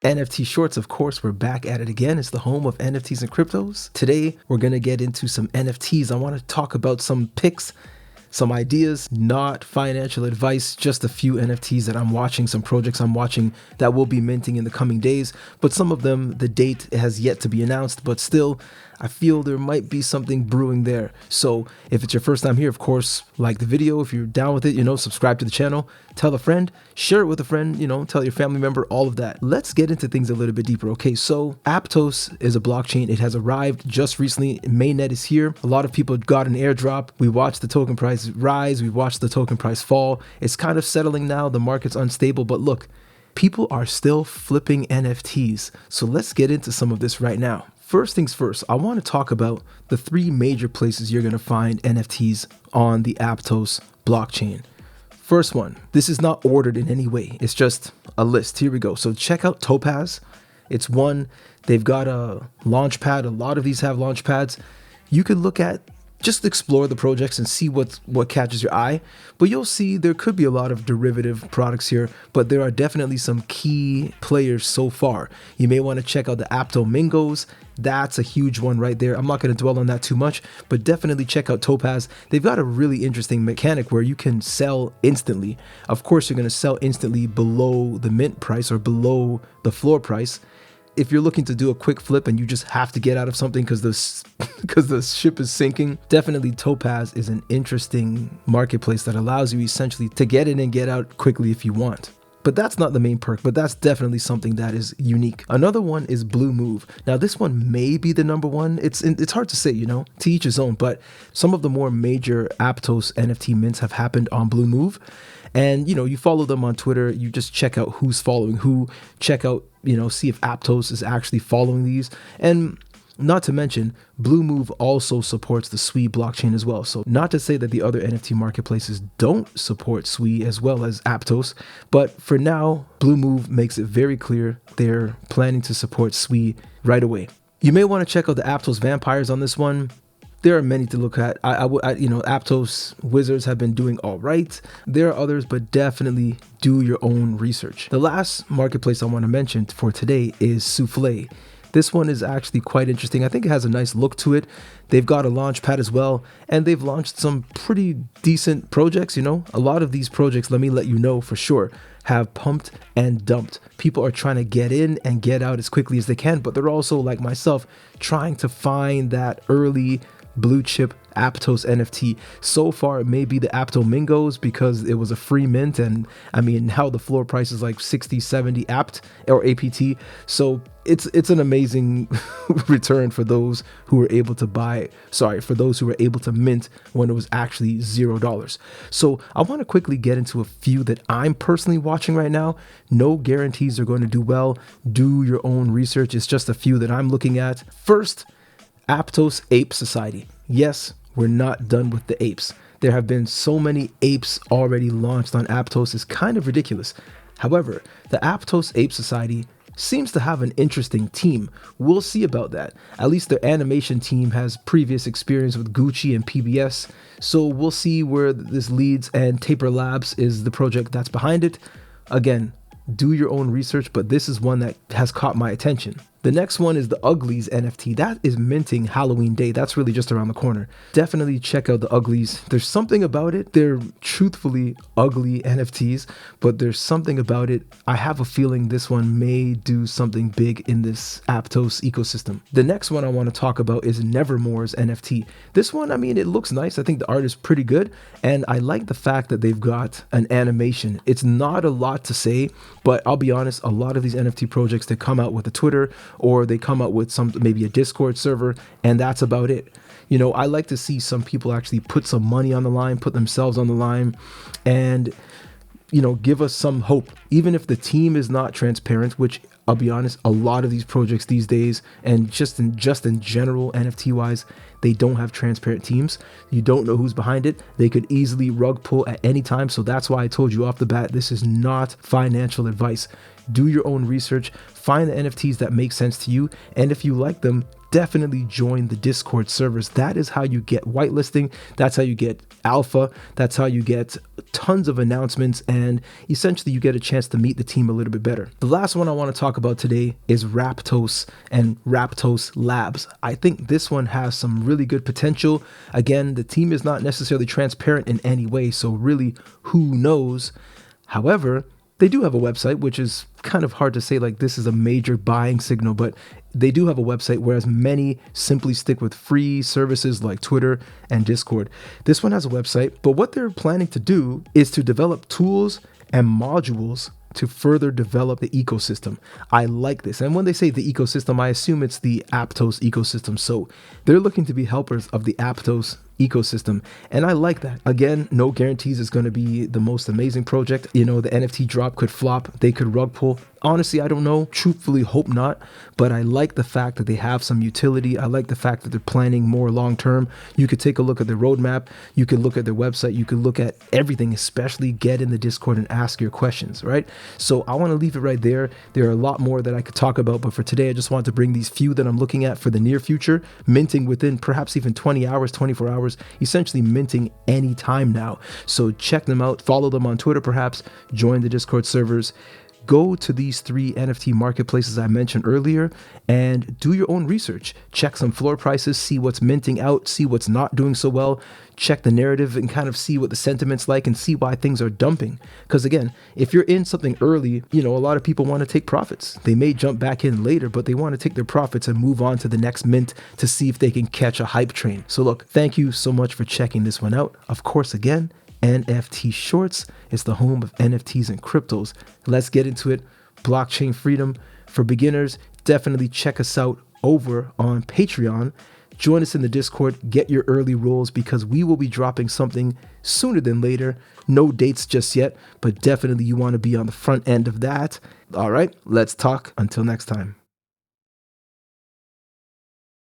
NFT Shorts, of course, we're back at it again. It's the home of NFTs and cryptos. Today, we're going to get into some NFTs. I want to talk about some picks, some ideas, not financial advice, just a few NFTs that I'm watching, some projects I'm watching that will be minting in the coming days. But some of them, the date has yet to be announced, but still, I feel there might be something brewing there. So if it's your first time here, of course, like the video. If you're down with it, subscribe to the channel, tell a friend, share it with a friend, tell your family member, all of that. Let's get into things a little bit deeper. Okay, so Aptos is a blockchain. It has arrived just recently. Mainnet is here. A lot of people got an airdrop. We watched the token price rise. We watched the token price fall. It's kind of settling now. The market's unstable, but look, people are still flipping NFTs. So let's get into some of this right now. First things first, I want to talk about the three major places you're going to find NFTs on the Aptos blockchain. First one, this is not ordered in any way. It's just a list. Here we go. So check out Topaz. It's one. They've got a launch pad. A lot of these have launch pads. You could look at, just explore the projects and see what catches your eye. But you'll see there could be a lot of derivative products here, but there are definitely some key players so far. You may want to check out the Aptos. That's a huge one right there. I'm not going to dwell on that too much, but definitely check out Topaz. They've got a really interesting mechanic where you can sell instantly. Of course, you're going to sell instantly below the mint price or below the floor price. If you're looking to do a quick flip and you just have to get out of something because the ship is sinking, definitely Topaz is an interesting marketplace that allows you essentially to get in and get out quickly if you want. But that's not the main perk, but that's definitely something that is unique. Another one is BlueMove. Now this one may be the number one. It's hard to say, to each his own, but some of the more major Aptos NFT mints have happened on BlueMove. And, you follow them on Twitter, you just check out who's following who, check out, see if Aptos is actually following these. And not to mention, BlueMove also supports the SWI blockchain as well. So not to say that the other NFT marketplaces don't support SWI as well as Aptos, but for now, BlueMove makes it very clear they're planning to support SWI right away. You may want to check out the Aptos vampires on this one. There are many to look at. Aptos wizards have been doing all right. There are others, but definitely do your own research. The last marketplace I want to mention for today is Souffl3. This one is actually quite interesting. I think it has a nice look to it. They've got a launch pad as well, and they've launched some pretty decent projects. A lot of these projects, let me let you know for sure, have pumped and dumped. People are trying to get in and get out as quickly as they can, but they're also, like myself, trying to find that early blue chip Aptos NFT. So far, it may be the Aptos because it was a free mint, and now the floor price is like 60, 70 apt or APT. So it's an amazing return for those who were able to for those who were able to mint when it was actually $0. So I want to quickly get into a few that I'm personally watching right now. No guarantees are going to do well. Do your own research. It's just a few that I'm looking at. First, Aptos Ape Society. Yes, we're not done with the apes. There have been so many apes already launched on Aptos, it's kind of ridiculous. However, the Aptos Ape Society seems to have an interesting team. We'll see about that. At least their animation team has previous experience with Gucci and PBS, so we'll see where this leads, and Taper Labs is the project that's behind it. Again, do your own research, but this is one that has caught my attention. The next one is the Uglies NFT. That is minting Halloween Day. That's really just around the corner. Definitely check out the Uglies. There's something about it. They're truthfully ugly NFTs, but there's something about it. I have a feeling this one may do something big in this Aptos ecosystem. The next one I want to talk about is Nevermores NFT. This one, it looks nice. I think the art is pretty good, and I like the fact that they've got an animation. It's not a lot to say, but I'll be honest, a lot of these NFT projects, they come out with a Twitter, or they come up with maybe a Discord server, and that's about it. I like to see some people actually put some money on the line, put themselves on the line, and give us some hope. Even if the team is not transparent, which I'll be honest, a lot of these projects these days, and just in general NFT wise, they don't have transparent teams. You don't know who's behind it. They could easily rug pull at any time. So that's why I told you off the bat, this is not financial advice. Do your own research, find the NFTs that make sense to you, and if you like them, definitely join the Discord servers. That is how you get whitelisting. That's how you get alpha. That's how you get tons of announcements, and essentially you get a chance to meet the team a little bit better. The last one I want to talk about today is Raptos and Raptos Labs. I think this one has some really good potential. Again, the team is not necessarily transparent in any way, so really, who knows? However, they do have a website, which is kind of hard to say like this is a major buying signal, but they do have a website, whereas many simply stick with free services like Twitter and Discord. This one has a website, but what they're planning to do is to develop tools and modules to further develop the ecosystem. I like this. And when they say the ecosystem, I assume it's the Aptos ecosystem. So they're looking to be helpers of the Aptos ecosystem. And I like that. Again, no guarantees it's going to be the most amazing project. You know, the NFT drop could flop. They could rug pull. Honestly, I don't know. Truthfully, hope not. But I like the fact that they have some utility. I like the fact that they're planning more long term. You could take a look at their roadmap. You could look at their website. You could look at everything, especially get in the Discord and ask your questions, right? So I want to leave it right there. There are a lot more that I could talk about, but for today, I just wanted to bring these few that I'm looking at for the near future, minting within perhaps even 20 hours, 24 hours, essentially minting any time now. So check them out, follow them on Twitter perhaps, join the Discord servers. Go to these 3 NFT marketplaces I mentioned earlier and do your own research. Check some floor prices, see what's minting out, see what's not doing so well. Check the narrative and kind of see what the sentiment's like and see why things are dumping. Because again, if you're in something early, you know, a lot of people want to take profits. They may jump back in later, but they want to take their profits and move on to the next mint to see if they can catch a hype train. So look, thank you so much for checking this one out. Of course, again, NFT Shorts is the home of NFTs and cryptos. Let's get into it. Blockchain freedom for beginners. Definitely check us out over on Patreon. Join us in the Discord. Get your early rolls because we will be dropping something sooner than later. No dates just yet, but definitely you want to be on the front end of that. All right, let's talk. Until next time.